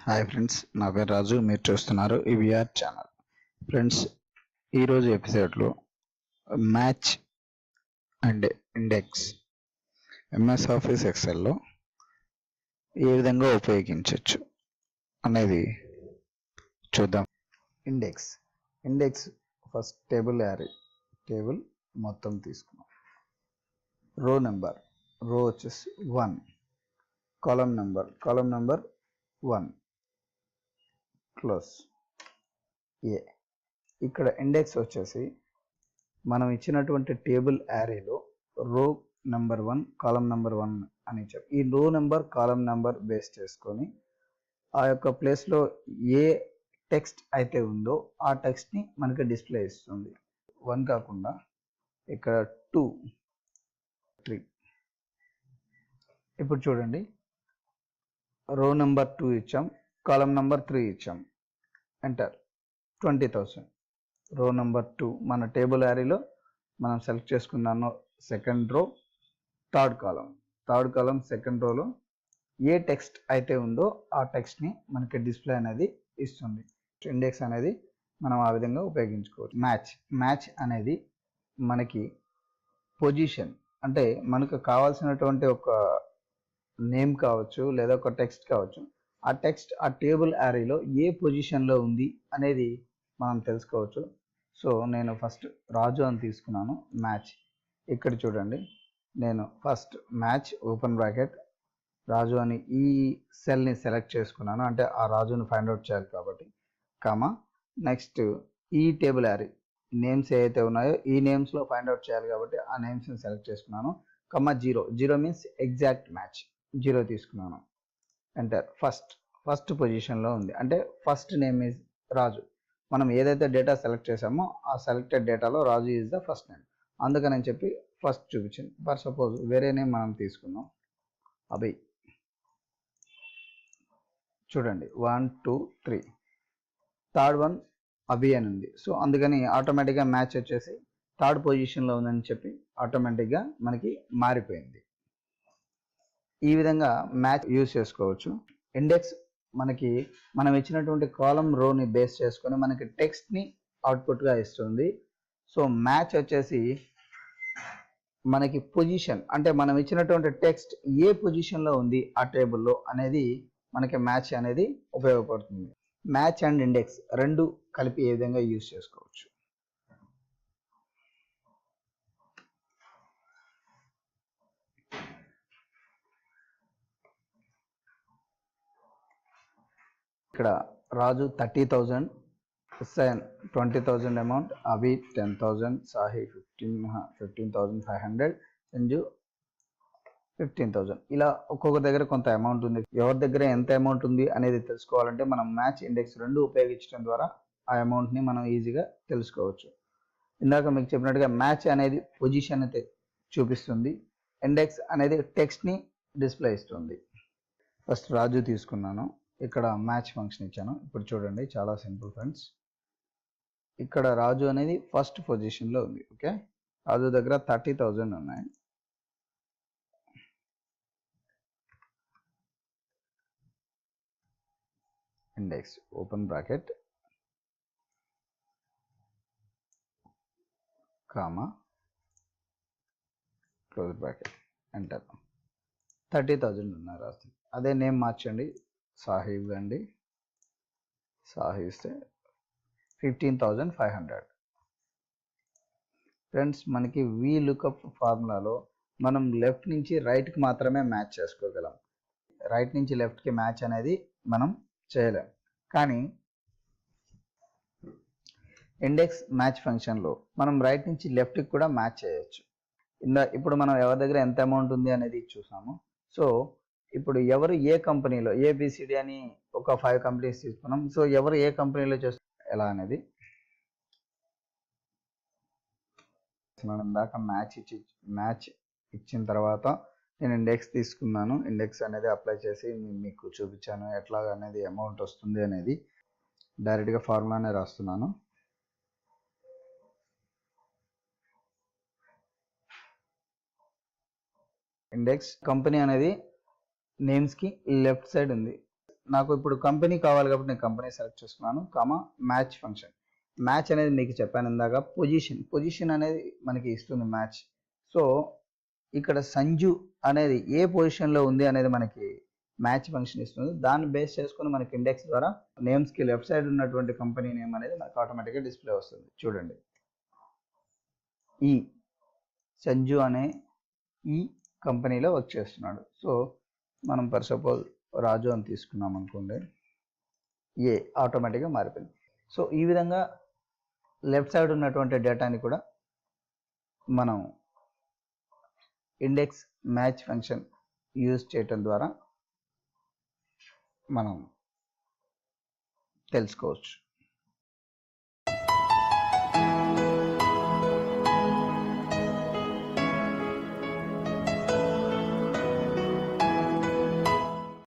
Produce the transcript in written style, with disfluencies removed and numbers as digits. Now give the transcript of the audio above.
Hi friends, నా పేరు రాజు. మీరు చూస్తున్నారు ఈవీఆర్ ఛానల్. ఫ్రెండ్స్, ఈరోజు ఎపిసోడ్లో match and index MS Office ఎక్సెల్లో ఏ విధంగా ఉపయోగించవచ్చు అనేది చూద్దాం. Index first table array, table మొత్తం తీసుకున్నాం. రో వచ్చేసి 1, కాలం నెంబర్ 1 క్లోజ్ ఏ. ఇక్కడ ఇండెక్స్ వచ్చేసి మనం ఇచ్చినటువంటి టేబుల్ యారీలో రో నెంబర్ 1 కాలం నెంబర్ 1 అని ఇచ్చారు. ఈ రో నెంబర్ కాలం నెంబర్ బేస్ చేసుకొని ఆ యొక్క ప్లేస్లో ఏ టెక్స్ట్ అయితే ఉందో ఆ టెక్స్ట్ని మనకి డిస్ప్లే ఇస్తుంది. 1 కాకుండా ఇక్కడ 2, 3. ఇప్పుడు చూడండి, రో నెంబర్ 2 ఇచ్చాం, కాలం నెంబర్ 3 ఇచ్చాం. ఎంటర్ 20,000. రో నెంబర్ 2 మన టేబుల్ యారీలో మనం సెలెక్ట్ చేసుకున్నాను. సెకండ్ రో, థర్డ్ కాలం సెకండ్ రోలో ఏ టెక్స్ట్ అయితే ఉందో ఆ టెక్స్ట్ని మనకి డిస్ప్లే అనేది ఇస్తుంది. ఇండెక్స్ అనేది మనం ఆ విధంగా ఉపయోగించుకోవచ్చు. మ్యాచ్ అనేది మనకి పొజిషన్, అంటే మనకు కావాల్సినటువంటి ఒక నేమ్ కావచ్చు లేదా ఒక టెక్స్ట్ కావచ్చు, ఆ టెక్స్ట్ ఆ టేబుల్ యారీలో ఏ పొజిషన్లో ఉంది అనేది మనం తెలుసుకోవచ్చు. సో నేను ఫస్ట్ రాజు అని తీసుకున్నాను. మ్యాచ్, ఇక్కడ చూడండి, నేను ఫస్ట్ మ్యాచ్ ఓపెన్ బ్రాకెట్ రాజు అని ఈ సెల్ని సెలెక్ట్ చేసుకున్నాను, అంటే ఆ రాజుని ఫైండ్ అవుట్ చేయాలి కాబట్టి. కామా నెక్స్ట్ ఈ టేబుల్ యారీ నేమ్స్ ఏవైతే ఉన్నాయో ఈ నేమ్స్లో ఫైండ్ అవుట్ చేయాలి కాబట్టి ఆ నేమ్స్ని సెలెక్ట్ చేసుకున్నాను. కమా 0 మీన్స్ ఎగ్జాక్ట్ మ్యాచ్, 0 తీసుకున్నాను. ఎంటర్. ఫస్ట్ పొజిషన్లో ఉంది, అంటే ఫస్ట్ నేమ్ ఈజ్ రాజు. మనం ఏదైతే డేటా సెలెక్ట్ చేసామో ఆ సెలెక్టెడ్ డేటాలో రాజు ఈజ్ ద ఫస్ట్ నేమ్, అందుకని చెప్పి ఫస్ట్ చూపించింది. ఫర్ సపోజ్ వేరే నేమ్ మనం తీసుకున్నాం, అభయ్. చూడండి 1, 2, 3, థర్డ్ వన్ అభి అని ఉంది. సో అందుకని ఆటోమేటిక్గా మ్యాచ్ వచ్చేసి థర్డ్ పొజిషన్లో ఉందని చెప్పి ఆటోమేటిక్గా మనకి మారిపోయింది. ఈ విధంగా మ్యాచ్ యూజ్ చేసుకోవచ్చు. ఇండెక్స్ మనకి మనం ఇచ్చినటువంటి కాలం రోని బేస్ చేసుకొని మనకి టెక్స్ట్ని అవుట్పుట్గా ఇస్తుంది. సో మ్యాచ్ వచ్చేసి మనకి పొజిషన్, అంటే మనం ఇచ్చినటువంటి టెక్స్ట్ ఏ పొజిషన్లో ఉంది ఆ టేబుల్లో అనేది మనకి మ్యాచ్ అనేది ఉపయోగపడుతుంది. మ్యాచ్ అండ్ ఇండెక్స్ రెండు కలిపి ఏ విధంగా యూజ్ చేసుకోవచ్చు. ఇక్కడ రాజు 30,000, హుస్సేన్ 20,000 అమౌంట్, అభి 10,000, సాహి 15,500, సంజు 15,000. ఇలా ఒక్కొక్క దగ్గర కొంత అమౌంట్ ఉంది. ఎవరి దగ్గర ఎంత అమౌంట్ ఉంది అనేది తెలుసుకోవాలంటే మనం మ్యాచ్, ఇండెక్స్ రెండు ఉపయోగించడం ద్వారా ఆ అమౌంట్ని మనం ఈజీగా తెలుసుకోవచ్చు. ఇందాక మీకు చెప్పినట్టుగా మ్యాచ్ అనేది పొజిషన్ అయితే చూపిస్తుంది, ఇండెక్స్ అనేది టెక్స్ట్ని డిస్ప్లే ఇస్తుంది. ఫస్ట్ రాజు తీసుకున్నాను, ఇక్కడ మ్యాచ్ ఫంక్షన్ ఇచ్చాను. ఇప్పుడు చూడండి, చాలా సింపుల్ ఫ్రెండ్స్. ఇక్కడ రాజు అనేది ఫస్ట్ పొజిషన్లో ఉంది. ఓకే, రాజు దగ్గర 30,000 ఉన్నాయి. Index open bracket comma close bracket, enter. 30,000 ఉన్నాయి రాజు. అదే నేమ్ మార్చండి, సాహిబ్ అండి. సాహిబ్ ఇస్తే 15,500. ఫ్రెండ్స్, మనకి VLOOKUP ఫార్ములాలో మనం లెఫ్ట్ నుంచి రైట్కి మాత్రమే మ్యాచ్ చేసుకోగలం. రైట్ నుంచి లెఫ్ట్కి మ్యాచ్ అనేది మనం చేయలేం. కానీ ఇండెక్స్ మ్యాచ్ ఫంక్షన్లో మనం రైట్ నుంచి లెఫ్ట్కి కూడా మ్యాచ్ చేయొచ్చు. ఇప్పుడు మనం ఎవరి దగ్గర ఎంత అమౌంట్ ఉంది అనేది చూసాము. సో ఇప్పుడు ఎవరు ఏ కంపెనీలో, ABCD అని ఒక 5 కంపెనీస్ తీసుకున్నాం. సో ఎవరు ఏ కంపెనీలో చేస్తారు ఎలా అనేది మనం దాకా మ్యాచ్ ఇచ్చిన తర్వాత నేను ఇండెక్స్ తీసుకున్నాను. ఇండెక్స్ అనేది అప్లై చేసి మీకు చూపించాను ఎట్లాగా అనేది అమౌంట్ వస్తుంది అనేది. డైరెక్ట్గా ఫార్ములానే రాస్తున్నాను. ఇండెక్స్ కంపెనీ అనేది నేమ్స్కి లెఫ్ట్ సైడ్ ఉంది. నాకు ఇప్పుడు కంపెనీ కావాలి కాబట్టి నేను కంపెనీ సెలెక్ట్ చేసుకున్నాను, కామా మ్యాచ్ ఫంక్షన్. మ్యాచ్ అనేది మీకు చెప్పాను ఇందాక, పొజిషన్ అనేది మనకి ఇస్తుంది మ్యాచ్. సో ఇక్కడ సంజు అనేది ఏ పొజిషన్లో ఉంది అనేది మనకి మ్యాచ్ ఫంక్షన్ ఇస్తుంది. దాన్ని బేస్ చేసుకుని మనకి ఇండెక్స్ ద్వారా నేమ్స్కి లెఫ్ట్ సైడ్ ఉన్నటువంటి కంపెనీ నేమ్ అనేది మనకు ఆటోమేటిక్గా డిస్ప్లే వస్తుంది. చూడండి, ఈ సంజు అనే ఈ కంపెనీలో వర్క్ చేస్తున్నాడు. సో మనం ఫర్ సపోజ్ రాజు అని తీసుకున్నాం అనుకోండి, ఏ ఆటోమేటిక్గా మారిపోయింది. సో ఈ విధంగా లెఫ్ట్ సైడ్ ఉన్నటువంటి డేటాని కూడా మనం ఇండెక్స్ మ్యాచ్ ఫంక్షన్ యూజ్ చేయటం ద్వారా మనం తెలుసుకోవచ్చు.